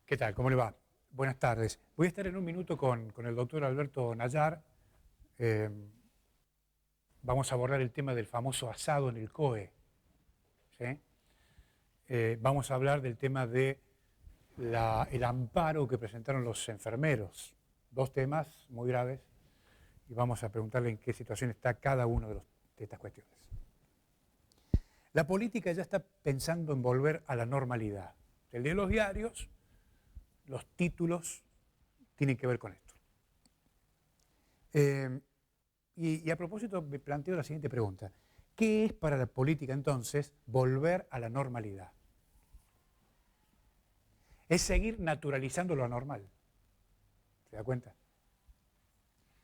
¿Qué tal? ¿Cómo le va? Buenas tardes. Voy a estar en un minuto con el doctor Alberto Nayar. Eh, Vamos a abordar el tema del famoso asado en el COE. ¿Sí? Vamos a hablar del tema de el amparo que presentaron los enfermeros. Dos temas muy graves y vamos a preguntarle en qué situación está cada uno de estas cuestiones. La política ya está pensando en volver a la normalidad. El de los diarios, los títulos tienen que ver con esto. Y a propósito me planteo la siguiente pregunta. ¿Qué es para la política entonces volver a la normalidad? Es seguir naturalizando lo anormal. ¿Se da cuenta?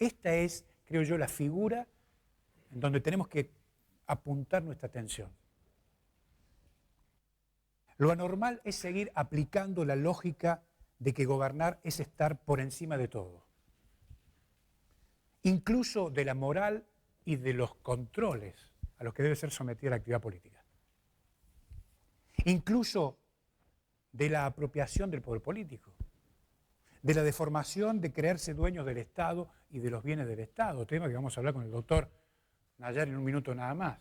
Esta es, creo yo, la figura en donde tenemos que apuntar nuestra atención. Lo anormal es seguir aplicando la lógica de que gobernar es estar por encima de todo. Incluso de la moral y de los controles a los que debe ser sometida la actividad política. Incluso de la apropiación del poder político, de la deformación de creerse dueños del Estado y de los bienes del Estado, tema que vamos a hablar con el doctor Nayar en un minuto nada más.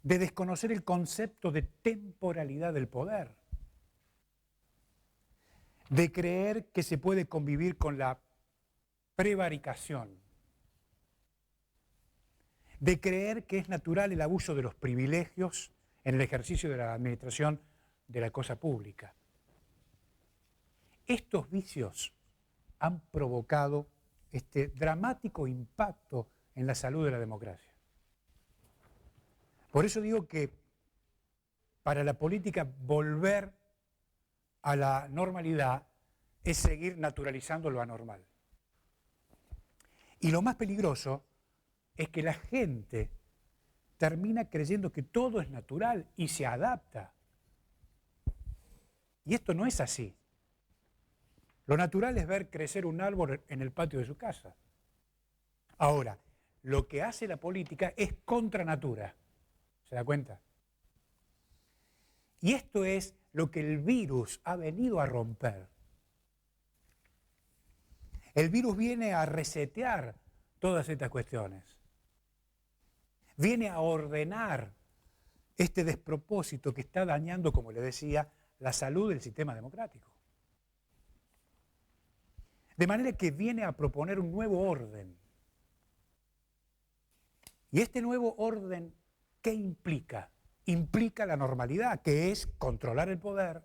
De desconocer el concepto de temporalidad del poder, de creer que se puede convivir con la prevaricación, de creer que es natural el abuso de los privilegios en el ejercicio de la administración de la cosa pública. Estos vicios han provocado este dramático impacto en la salud de la democracia. Por eso digo que para la política volver a la normalidad es seguir naturalizando lo anormal. Y lo más peligroso es que la gente termina creyendo que todo es natural y se adapta. Y esto no es así. Lo natural es ver crecer un árbol en el patio de su casa. Ahora, lo que hace la política es contra natura. ¿Se da cuenta? Y esto es lo que el virus ha venido a romper. El virus viene a resetear todas estas cuestiones. Viene a ordenar este despropósito que está dañando, como le decía, la salud del sistema democrático. De manera que viene a proponer un nuevo orden. Y este nuevo orden, ¿qué implica? Implica la normalidad, que es controlar el poder,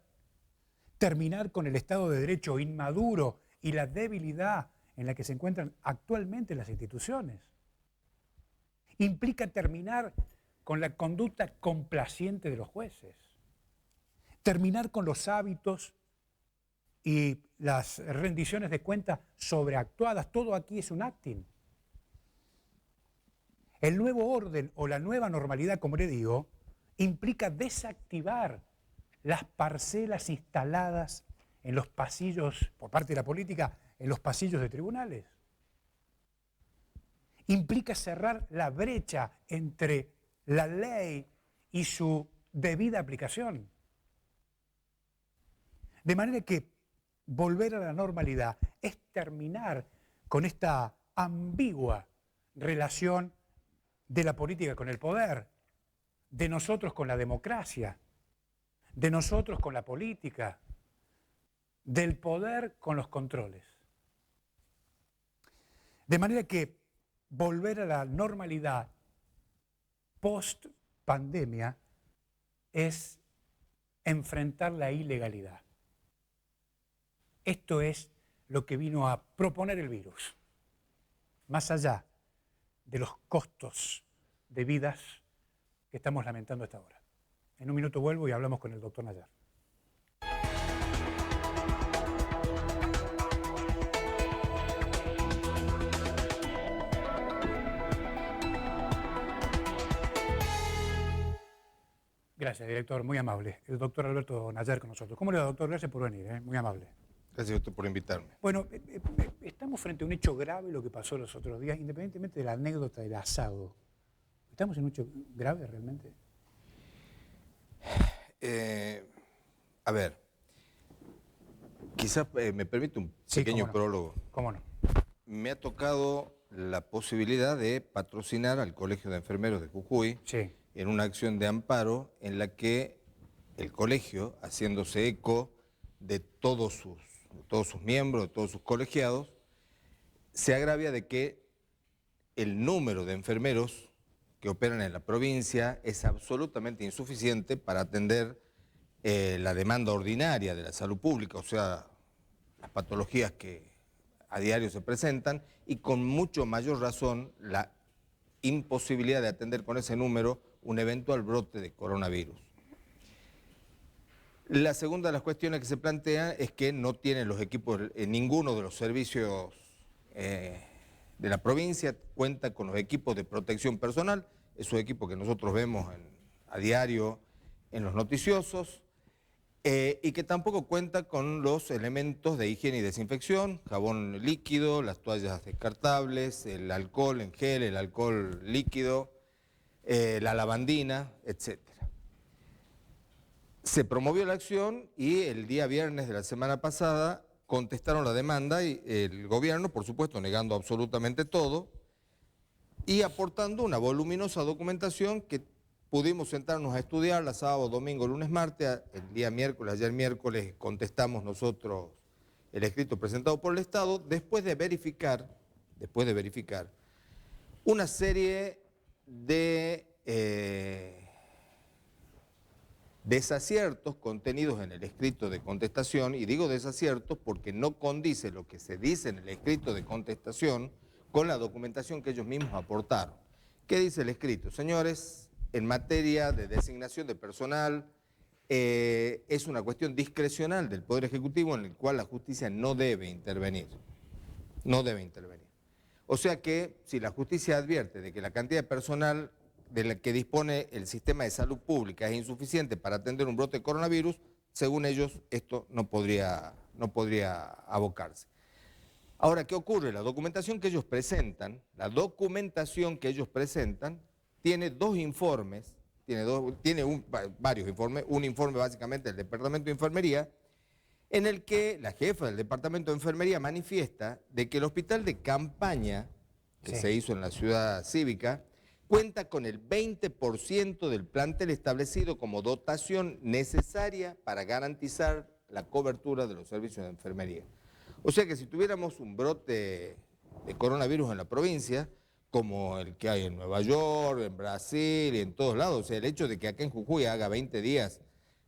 terminar con el Estado de Derecho inmaduro y la debilidad en la que se encuentran actualmente las instituciones. Implica terminar con la conducta complaciente de los jueces, terminar con los hábitos y las rendiciones de cuentas sobreactuadas. Todo aquí es un acting. El nuevo orden o la nueva normalidad, como le digo, implica desactivar las parcelas instaladas en los pasillos, por parte de la política, en los pasillos de tribunales. Implica cerrar la brecha entre la ley y su debida aplicación. De manera que volver a la normalidad es terminar con esta ambigua relación de la política con el poder, de nosotros con la democracia, de nosotros con la política, del poder con los controles. De manera que volver a la normalidad post pandemia es enfrentar la ilegalidad. Esto es lo que vino a proponer el virus, más allá de los costos de vidas que estamos lamentando hasta ahora. En un minuto vuelvo y hablamos con el doctor Nayar. Gracias, director, muy amable. El doctor Alberto Nayar con nosotros. ¿Cómo le va, doctor? Gracias por venir, muy amable. Gracias, doctor, por invitarme. Bueno, estamos frente a un hecho grave, lo que pasó los otros días, independientemente de la anécdota del asado. ¿Estamos en un hecho grave realmente? A ver, Quizás me permite un Sí, pequeño cómo no. prólogo. ¿Cómo no? Me ha tocado la posibilidad de patrocinar al Colegio de Enfermeros de Jujuy Sí, en una acción de amparo en la que el colegio, haciéndose eco de todos sus miembros, de todos sus colegiados, se agravia de que el número de enfermeros que operan en la provincia es absolutamente insuficiente para atender la demanda ordinaria de la salud pública, o sea, las patologías que a diario se presentan, y con mucho mayor razón la imposibilidad de atender con ese número un eventual brote de coronavirus. La segunda de las cuestiones que se plantean es que no tienen los equipos, ninguno de los servicios de la provincia cuenta con los equipos de protección personal, esos equipos que nosotros vemos a diario en los noticiosos, y que tampoco cuenta con los elementos de higiene y desinfección, jabón líquido, las toallas descartables, el alcohol en gel, el alcohol líquido, la lavandina, etc. Se promovió la acción y el día viernes de la semana pasada contestaron la demanda y el gobierno, por supuesto, negando absolutamente todo y aportando una voluminosa documentación que pudimos sentarnos a estudiarla sábado, domingo, lunes, martes. El día miércoles, ayer miércoles, contestamos nosotros el escrito presentado por el Estado después de verificar una serie de desaciertos contenidos en el escrito de contestación, y digo desaciertos porque no condice lo que se dice en el escrito de contestación con la documentación que ellos mismos aportaron. ¿Qué dice el escrito? Señores, en materia de designación de personal, es una cuestión discrecional del Poder Ejecutivo en el cual la justicia no debe intervenir. No debe intervenir. O sea que si la justicia advierte de que la cantidad de personal de la que dispone el sistema de salud pública es insuficiente para atender un brote de coronavirus, según ellos esto no podría abocarse. Ahora, ¿qué ocurre? La documentación que ellos presentan, tiene dos informes, varios informes, un informe básicamente del Departamento de Enfermería, en el que la jefa del Departamento de Enfermería manifiesta de que el hospital de campaña que se hizo en la ciudad cívica cuenta con el 20% del plantel establecido como dotación necesaria para garantizar la cobertura de los servicios de enfermería. O sea que si tuviéramos un brote de coronavirus en la provincia, como el que hay en Nueva York, en Brasil y en todos lados, o sea, el hecho de que acá en Jujuy haga 20 días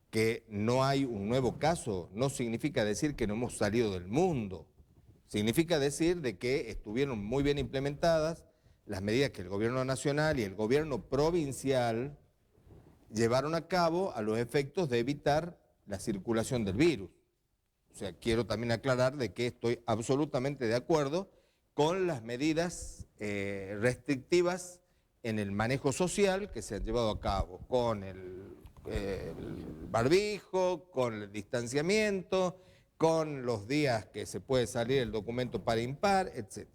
que no hay un nuevo caso, no significa decir que no hemos salido del mundo. Significa decir de que estuvieron muy bien implementadas las medidas que el gobierno nacional y el gobierno provincial llevaron a cabo a los efectos de evitar la circulación del virus. O sea, quiero también aclarar de que estoy absolutamente de acuerdo con las medidas restrictivas en el manejo social que se han llevado a cabo, con el barbijo, con el distanciamiento, con los días que se puede salir el documento par impar, etc.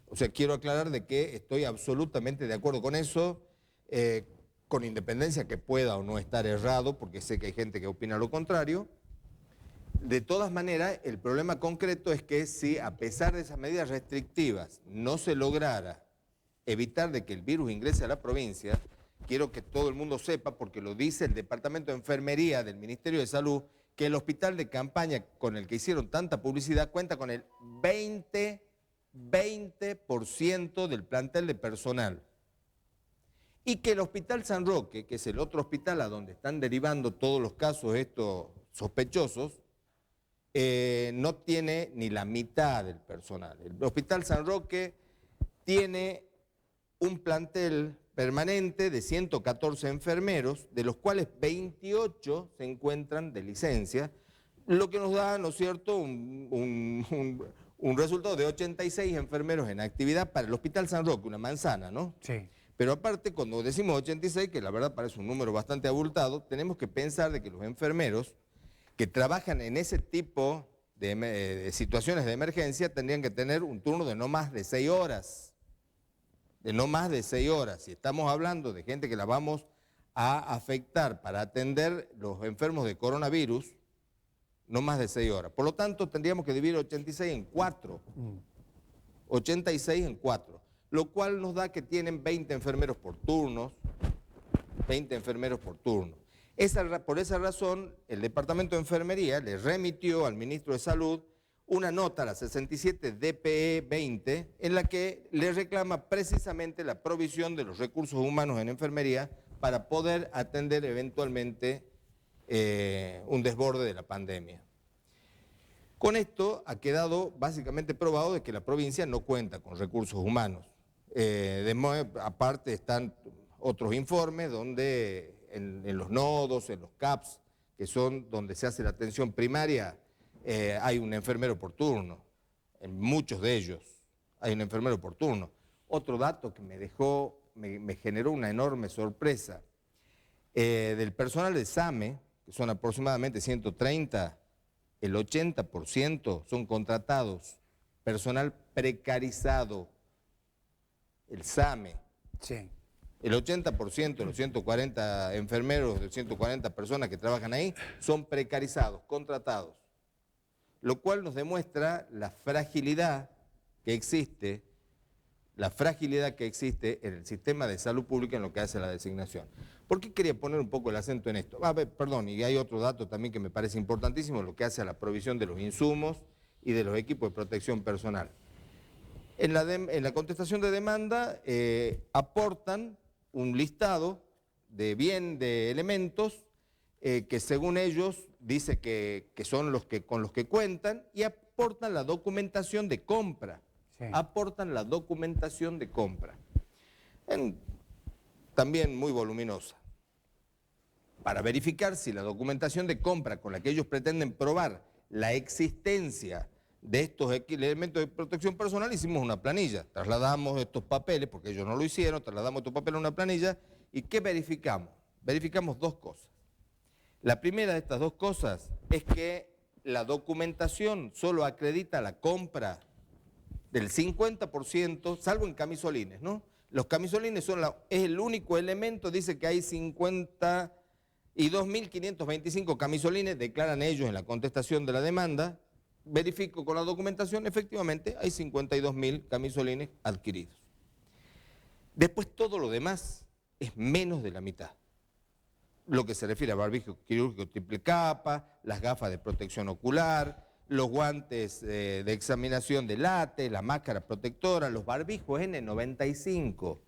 O sea, quiero aclarar de que estoy absolutamente de acuerdo con eso, con independencia que pueda o no estar errado, porque sé que hay gente que opina lo contrario. De todas maneras, el problema concreto es que si a pesar de esas medidas restrictivas no se lograra evitar de que el virus ingrese a la provincia, quiero que todo el mundo sepa, porque lo dice el Departamento de Enfermería del Ministerio de Salud, que el hospital de campaña con el que hicieron tanta publicidad cuenta con el 20% del plantel de personal. Y que el Hospital San Roque, que es el otro hospital a donde están derivando todos los casos estos sospechosos, no tiene ni la mitad del personal. El Hospital San Roque tiene un plantel permanente de 114 enfermeros, de los cuales 28 se encuentran de licencia, lo que nos da, ¿no es cierto?, un resultado de 86 enfermeros en actividad para el Hospital San Roque, una manzana, ¿no? Sí. Pero aparte, cuando decimos 86, que la verdad parece un número bastante abultado, tenemos que pensar de que los enfermeros que trabajan en ese tipo de situaciones de emergencia tendrían que tener un turno de no más de 6 horas. De no más de 6 horas. Si estamos hablando de gente que la vamos a afectar para atender los enfermos de coronavirus, no más de 6 horas. Por lo tanto, tendríamos que dividir 86 en 4. 86 en 4, lo cual nos da que tienen 20 enfermeros por turnos, 20 enfermeros por turno. Por esa razón, el Departamento de Enfermería le remitió al Ministro de Salud una nota, la 67 DPE 20, en la que le reclama precisamente la provisión de los recursos humanos en enfermería para poder atender eventualmente un desborde de la pandemia. Con esto ha quedado básicamente probado de que la provincia no cuenta con recursos humanos. Aparte están otros informes donde en los nodos, en los CAPS, que son donde se hace la atención primaria, hay un enfermero por turno. En muchos de ellos hay un enfermero por turno. Otro dato que me generó una enorme sorpresa, del personal de SAME, que son aproximadamente 130, el 80% son contratados, personal precarizado, el SAME. Sí. El 80% de los 140 enfermeros, de 140 personas que trabajan ahí, son precarizados, contratados. Lo cual nos demuestra la fragilidad que existe en el sistema de salud pública en lo que hace a la designación. ¿Por qué quería poner un poco el acento en esto? Perdón, y hay otro dato también que me parece importantísimo, lo que hace a la provisión de los insumos y de los equipos de protección personal. En la contestación de demanda aportan un listado de elementos que según ellos dice que son con los que cuentan y aportan la documentación de compra. Sí. Aportan la documentación de compra. También muy voluminosa. Para verificar si la documentación de compra con la que ellos pretenden probar la existencia de estos elementos de protección personal, hicimos una planilla. Trasladamos estos papeles, porque ellos no lo hicieron, trasladamos estos papeles a una planilla. ¿Y qué verificamos? Verificamos dos cosas. La primera de estas dos cosas es que la documentación solo acredita la compra del 50%, salvo en camisolines, ¿no? Los camisolines es el único elemento, dice que hay 52.525 camisolines, declaran ellos en la contestación de la demanda. Verifico con la documentación, efectivamente hay 52.000 camisolines adquiridos. Después todo lo demás es menos de la mitad. Lo que se refiere a barbijo quirúrgico triple capa, las gafas de protección ocular, los guantes de examinación de látex, la máscara protectora, los barbijos N95.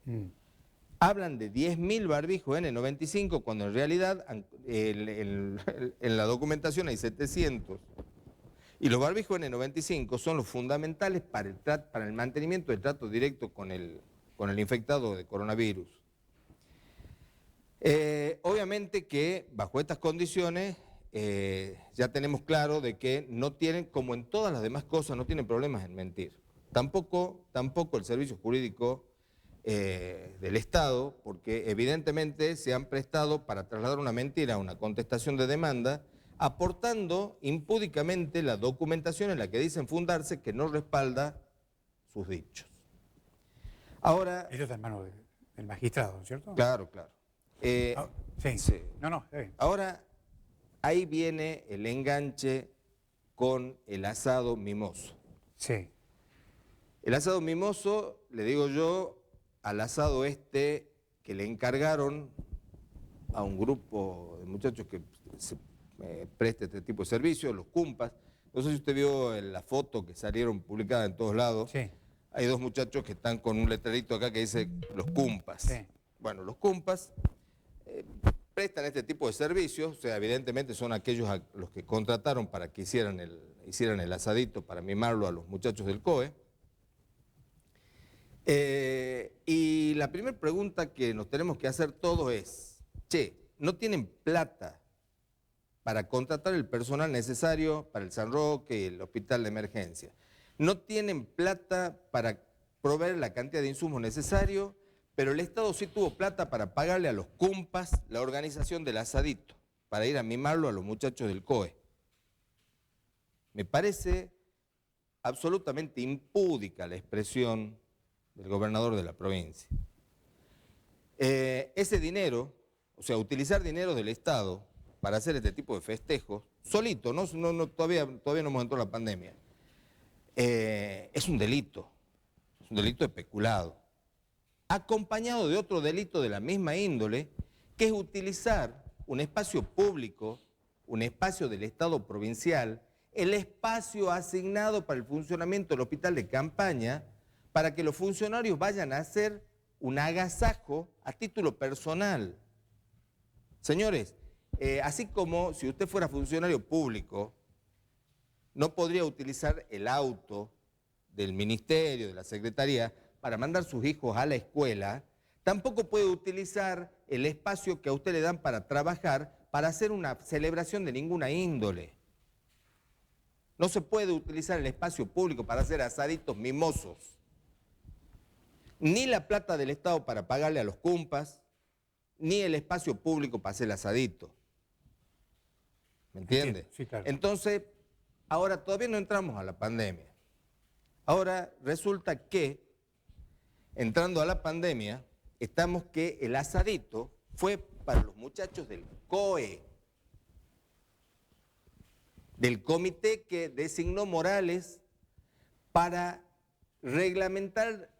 Hablan de 10.000 barbijos N95 cuando en realidad en la documentación hay 700. Y los barbijos N95 son los fundamentales para el mantenimiento del trato directo con el infectado de coronavirus. Obviamente que bajo estas condiciones ya tenemos claro de que no tienen, como en todas las demás cosas, no tienen problemas en mentir. Tampoco el servicio jurídico del Estado, porque evidentemente se han prestado para trasladar una mentira a una contestación de demanda, aportando impúdicamente la documentación en la que dicen fundarse que no respalda sus dichos. Ahora... Esto está en manos del magistrado, ¿no es cierto? Claro, claro. Sí. Sí. No, está bien. Ahora, ahí viene el enganche con el asado mimoso. Sí. El asado mimoso, le digo yo, al asado que le encargaron a un grupo de muchachos que se presta este tipo de servicios, los cumpas. No sé si usted vio la foto que salieron publicada en todos lados. Sí. Hay dos muchachos que están con un letrerito acá que dice los cumpas. Sí. Bueno, los cumpas prestan este tipo de servicios, o sea, evidentemente son aquellos a los que contrataron para que hicieran el asadito para mimarlo a los muchachos del COE. Y la primera pregunta que nos tenemos que hacer todos es, ¿no tienen plata para contratar el personal necesario para el San Roque y el hospital de emergencia? ¿No tienen plata para proveer la cantidad de insumos necesarios? Pero el Estado sí tuvo plata para pagarle a los cumpas la organización del asadito, para ir a mimarlo a los muchachos del COE. Me parece absolutamente impúdica la expresión del gobernador de la provincia. Ese dinero, o sea, utilizar dinero del Estado para hacer este tipo de festejos, solito, todavía no hemos entrado en la pandemia, es un delito de peculado, acompañado de otro delito de la misma índole, que es utilizar un espacio público, un espacio del Estado provincial, el espacio asignado para el funcionamiento del hospital de campaña, para que los funcionarios vayan a hacer un agasajo a título personal. Señores, así como si usted fuera funcionario público, no podría utilizar el auto del ministerio, de la secretaría, para mandar sus hijos a la escuela, tampoco puede utilizar el espacio que a usted le dan para trabajar para hacer una celebración de ninguna índole. No se puede utilizar el espacio público para hacer asaditos mimosos, ni la plata del Estado para pagarle a los cumpas, ni el espacio público para hacer el asadito. ¿Me entiende? Sí, claro. Entonces, ahora todavía no entramos a la pandemia. Ahora resulta que, entrando a la pandemia, estamos que el asadito fue para los muchachos del COE, del comité que designó Morales para reglamentar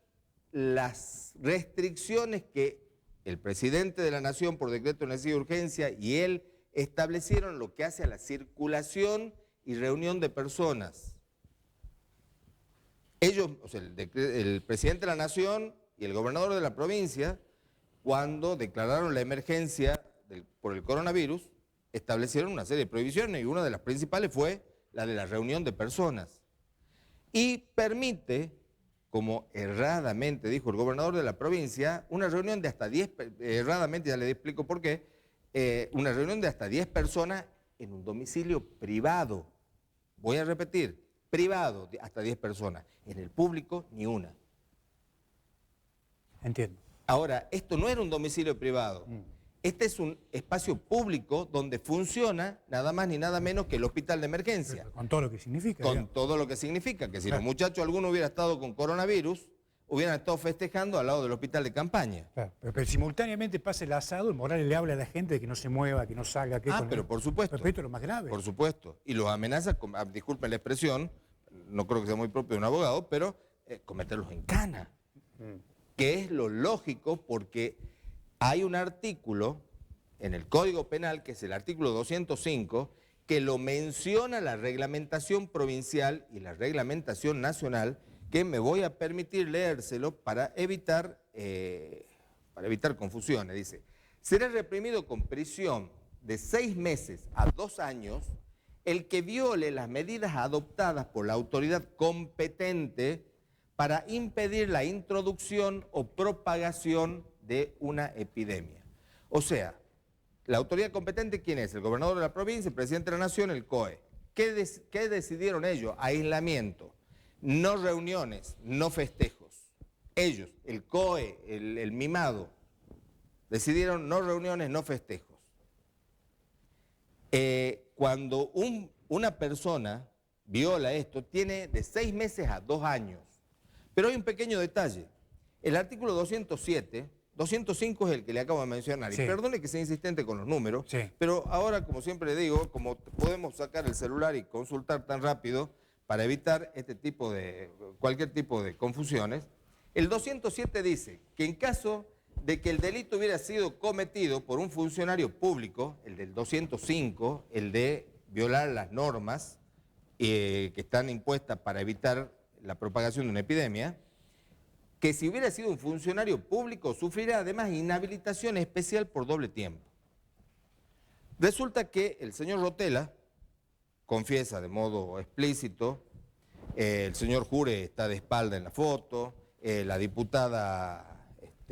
las restricciones que el presidente de la Nación por decreto de necesidad y urgencia y él establecieron lo que hace a la circulación y reunión de personas. Ellos, o sea, el presidente de la Nación y el gobernador de la provincia, cuando declararon la emergencia por el coronavirus, establecieron una serie de prohibiciones y una de las principales fue la de la reunión de personas. Y permite, como erradamente dijo el gobernador de la provincia, una reunión de hasta 10, erradamente ya le explico por qué, una reunión de hasta 10 personas en un domicilio privado. Voy a repetir, privado, hasta 10 personas. En el público, ni una. Entiendo. Ahora, esto no era un domicilio privado. Este es un espacio público donde funciona nada más ni nada menos que el hospital de emergencia. Pero con todo lo que significa. Con digamos. todo lo que significa, que si Claro. los muchachos alguno hubiera estado con coronavirus, hubieran estado festejando al lado del hospital de campaña. Claro, pero simultáneamente pasa el asado, el Morales le habla a la gente de que no se mueva, que no salga, que Pero por supuesto. Pero esto es lo más grave. Por supuesto. Y los amenaza, disculpen la expresión, no creo que sea muy propio de un abogado, pero cometerlos en cana. Que es lo lógico porque hay un artículo en el Código Penal, que es el artículo 205, que lo menciona la reglamentación provincial y la reglamentación nacional, que me voy a permitir leérselo para evitar confusiones. Dice, será reprimido con prisión de 6 meses a 2 años el que viole las medidas adoptadas por la autoridad competente para impedir la introducción o propagación de una epidemia. O sea, la autoridad competente, ¿quién es? El gobernador de la provincia, el presidente de la Nación, el COE. ¿Qué decidieron ellos? Aislamiento, no reuniones, no festejos. Ellos, el COE, el mimado, decidieron no reuniones, no festejos. Cuando una persona viola esto, tiene de 6 meses a 2 años. Pero hay un pequeño detalle. El artículo 207, 205 es el que le acabo de mencionar. Sí. Y perdone que sea insistente con los números, Sí. pero ahora, como siempre digo, como podemos sacar el celular y consultar tan rápido para evitar cualquier tipo de confusiones, el 207 dice que en caso de que el delito hubiera sido cometido por un funcionario público, el del 205, el de violar las normas que están impuestas para evitar la propagación de una epidemia, que si hubiera sido un funcionario público sufrirá además inhabilitación especial por doble tiempo. Resulta que el señor Rotella confiesa de modo explícito, el señor Jure está de espalda en la foto, la diputada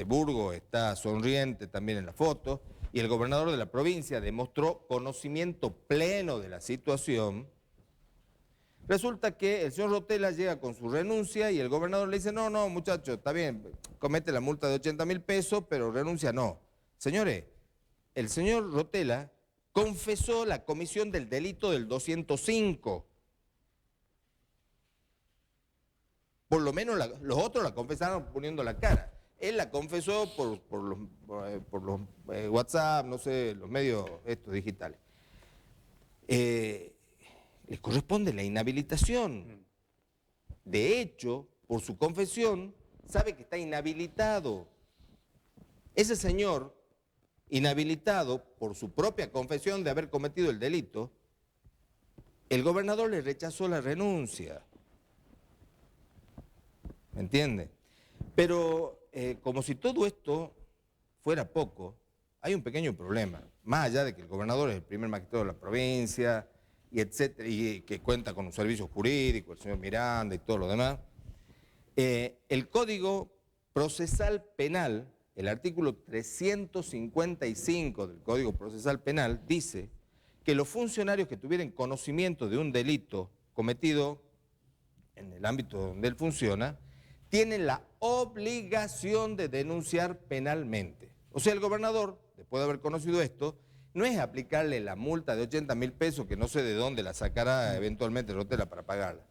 Burgo está sonriente también en la foto, y el gobernador de la provincia demostró conocimiento pleno de la situación. Resulta que el señor Rotella llega con su renuncia y el gobernador le dice, no, muchacho, está bien, comete la multa de 80.000 pesos, pero renuncia no. Señores, el señor Rotella confesó la comisión del delito del 205. Por lo menos los otros la confesaron poniendo la cara. Él la confesó por los WhatsApp, no sé, los medios estos digitales. le corresponde la inhabilitación. De hecho, por su confesión, sabe que está inhabilitado. Ese señor, inhabilitado por su propia confesión de haber cometido el delito, el gobernador le rechazó la renuncia. ¿Me entiende? Pero como si todo esto fuera poco, hay un pequeño problema. Más allá de que el gobernador es el primer magistrado de la provincia, y etcétera, y que cuenta con un servicio jurídico, el señor Miranda y todo lo demás, el Código Procesal Penal, el artículo 355 del Código Procesal Penal, dice que los funcionarios que tuvieran conocimiento de un delito cometido en el ámbito donde él funciona, tienen la obligación de denunciar penalmente. O sea, el gobernador, después de haber conocido esto, no es aplicarle la multa de 80.000 pesos, que no sé de dónde la sacará eventualmente Rotela para pagarla.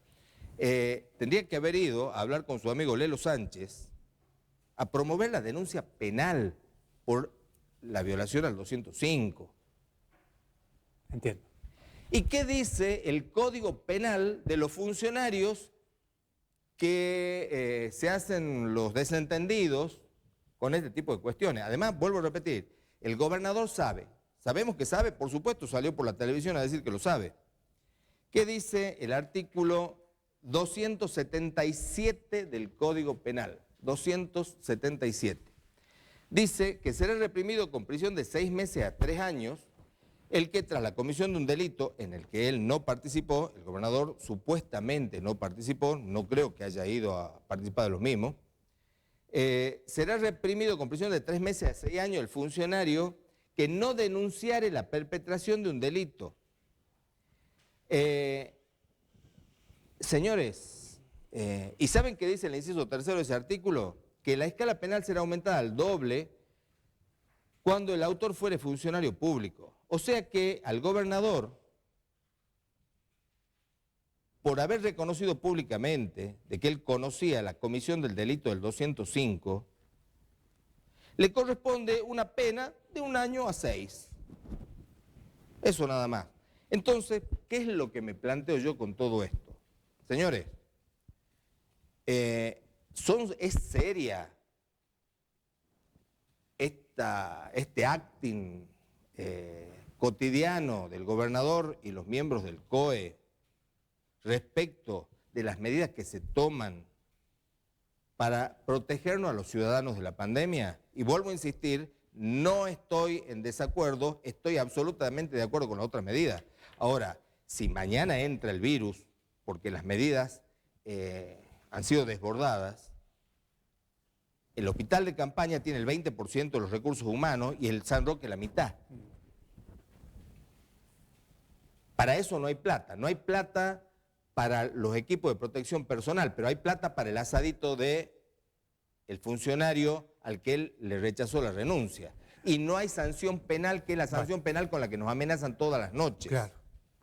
Tendría que haber ido a hablar con su amigo Lelo Sánchez a promover la denuncia penal por la violación al 205. Entiendo. ¿Y qué dice el Código Penal de los funcionarios que se hacen los desentendidos con este tipo de cuestiones? Además, vuelvo a repetir, el gobernador sabe, sabemos que sabe, por supuesto salió por la televisión a decir que lo sabe. ¿Qué dice el artículo 277 del Código Penal? 277. Dice que será reprimido con prisión de 6 meses a 3 años el que tras la comisión de un delito en el que él no participó, el gobernador supuestamente no participó, no creo que haya ido a participar de los mismos, será reprimido con prisión de 3 meses a 6 años el funcionario que no denunciare la perpetración de un delito. Señores, ¿y saben qué dice el inciso tercero de ese artículo? Que la escala penal será aumentada al doble cuando el autor fuere funcionario público. O sea que al gobernador, por haber reconocido públicamente de que él conocía la comisión del delito del 205, le corresponde una pena de 1 año a 6. Eso nada más. Entonces, ¿qué es lo que me planteo yo con todo esto? Señores, es seria este acting cotidiano del gobernador y los miembros del COE respecto de las medidas que se toman para protegernos a los ciudadanos de la pandemia. Y vuelvo a insistir, no estoy en desacuerdo, estoy absolutamente de acuerdo con las otras medidas. Ahora, si mañana entra el virus, porque las medidas han sido desbordadas, el hospital de campaña tiene el 20% de los recursos humanos y el San Roque la mitad. Para eso no hay plata. No hay plata para los equipos de protección personal, pero hay plata para el asadito del funcionario al que él le rechazó la renuncia. Y no hay sanción penal, que es la sanción penal con la que nos amenazan todas las noches. Claro.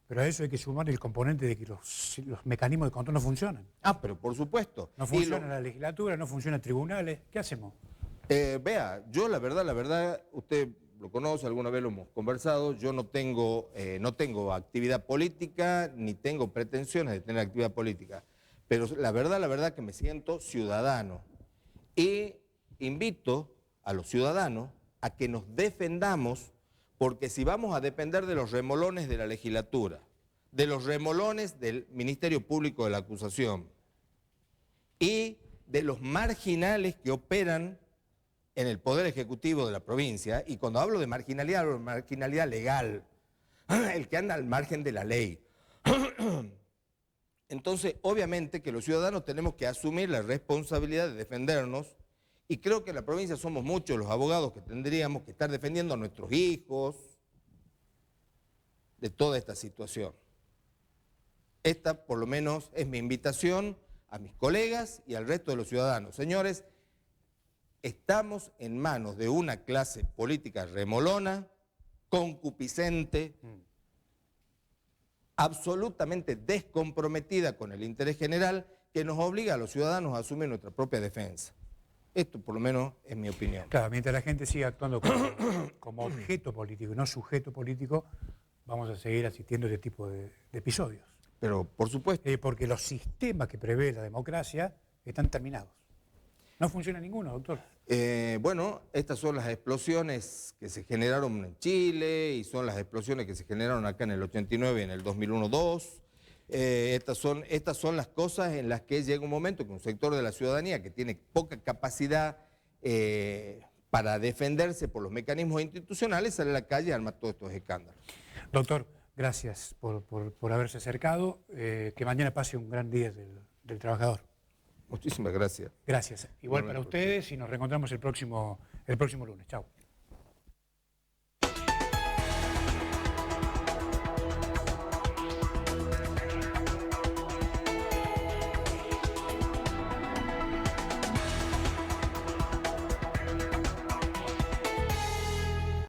Pero a eso hay que sumar el componente de que los mecanismos de control no funcionan. Ah, pero por supuesto. No funciona la legislatura, no funcionan tribunales. ¿Qué hacemos? Vea, yo la verdad, usted lo conoce, alguna vez lo hemos conversado, yo no tengo actividad política, ni tengo pretensiones de tener actividad política. Pero la verdad que me siento ciudadano. Y invito a los ciudadanos a que nos defendamos, porque si vamos a depender de los remolones de la legislatura, de los remolones del Ministerio Público de la Acusación y de los marginales que operan en el Poder Ejecutivo de la provincia, y cuando hablo de marginalidad, hablo de marginalidad legal, el que anda al margen de la ley. Entonces, obviamente que los ciudadanos tenemos que asumir la responsabilidad de defendernos, y creo que en la provincia somos muchos los abogados que tendríamos que estar defendiendo a nuestros hijos de toda esta situación. Esta, por lo menos, es mi invitación a mis colegas y al resto de los ciudadanos. Señores, estamos en manos de una clase política remolona, concupiscente, absolutamente descomprometida con el interés general, que nos obliga a los ciudadanos a asumir nuestra propia defensa. Esto, por lo menos, es mi opinión. Claro, mientras la gente siga actuando como objeto político y no sujeto político, vamos a seguir asistiendo a este tipo de episodios. Pero, por supuesto. Porque los sistemas que prevé la democracia están terminados. No funciona ninguno, doctor. Bueno, estas son las explosiones que se generaron en Chile y son las explosiones que se generaron acá en el 89 y en el 2001-2. Estas son las cosas en las que llega un momento que un sector de la ciudadanía que tiene poca capacidad para defenderse por los mecanismos institucionales sale a la calle y arma todos estos escándalos. Doctor, gracias por haberse acercado. Que mañana pase un gran día del trabajador. Muchísimas gracias. Gracias. Igual para ustedes y nos reencontramos el próximo lunes. Chao.